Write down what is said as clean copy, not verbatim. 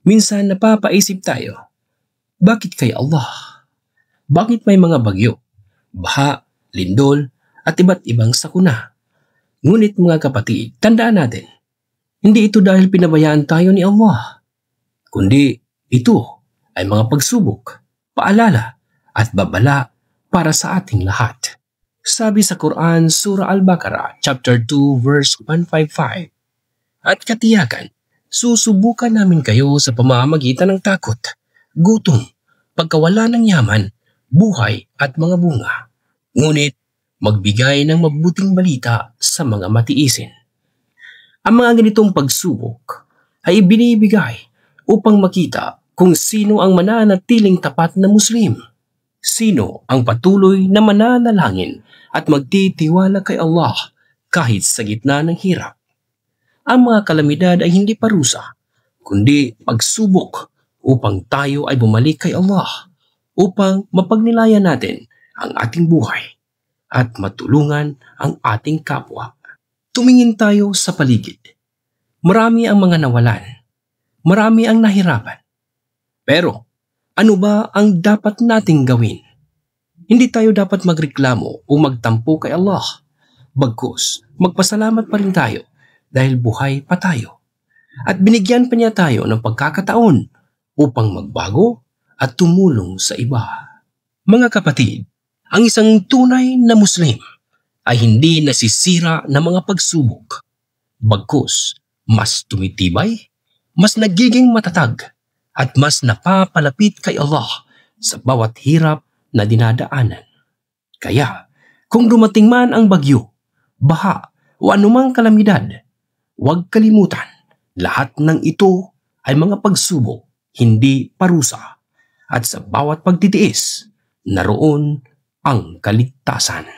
Minsan napapaisip tayo, bakit kaya Allah? Bakit may mga bagyo, baha, lindol, at iba't ibang sakuna? Ngunit mga kapatid, tandaan natin, hindi ito dahil pinabayaan tayo ni Allah, kundi ito ay mga pagsubok, paalala, at babala para sa ating lahat. Sabi sa Quran, Surah Al-Baqarah, chapter 2, verse 155, at katiyakan, susubukan namin kayo sa pamamagitan ng takot, gutom, pagkawala ng yaman, buhay at mga bunga. Ngunit, magbigay ng mabuting balita sa mga matiisin. Ang mga ganitong pagsubok ay binibigay upang makita kung sino ang mananatiling tapat na Muslim. Sino ang patuloy na mananalangin at magtitiwala kay Allah kahit sa gitna ng hirap. Ang mga kalamidad ay hindi parusa, kundi pagsubok upang tayo ay bumalik kay Allah, upang mapagnilayan natin ang ating buhay at matulungan ang ating kapwa. Tumingin tayo sa paligid. Marami ang mga nawalan. Marami ang nahirapan. Pero, ano ba ang dapat nating gawin? Hindi tayo dapat magreklamo o magtampo kay Allah. Bagkus, magpasalamat pa rin tayo dahil buhay pa tayo. At binigyan pa niya tayo ng pagkakataon upang magbago at tumulong sa iba. Mga kapatid, ang isang tunay na Muslim ay hindi nasisira ng mga pagsubok. Bagkus, mas tumitibay, mas nagiging matatag, at mas napapalapit kay Allah sa bawat hirap na dinadaanan. Kaya, kung dumating man ang bagyo, baha o anumang kalamidad, huwag kalimutan, lahat ng ito ay mga pagsubok, hindi parusa. At sa bawat pagtitiis, naroon ang kaligtasan.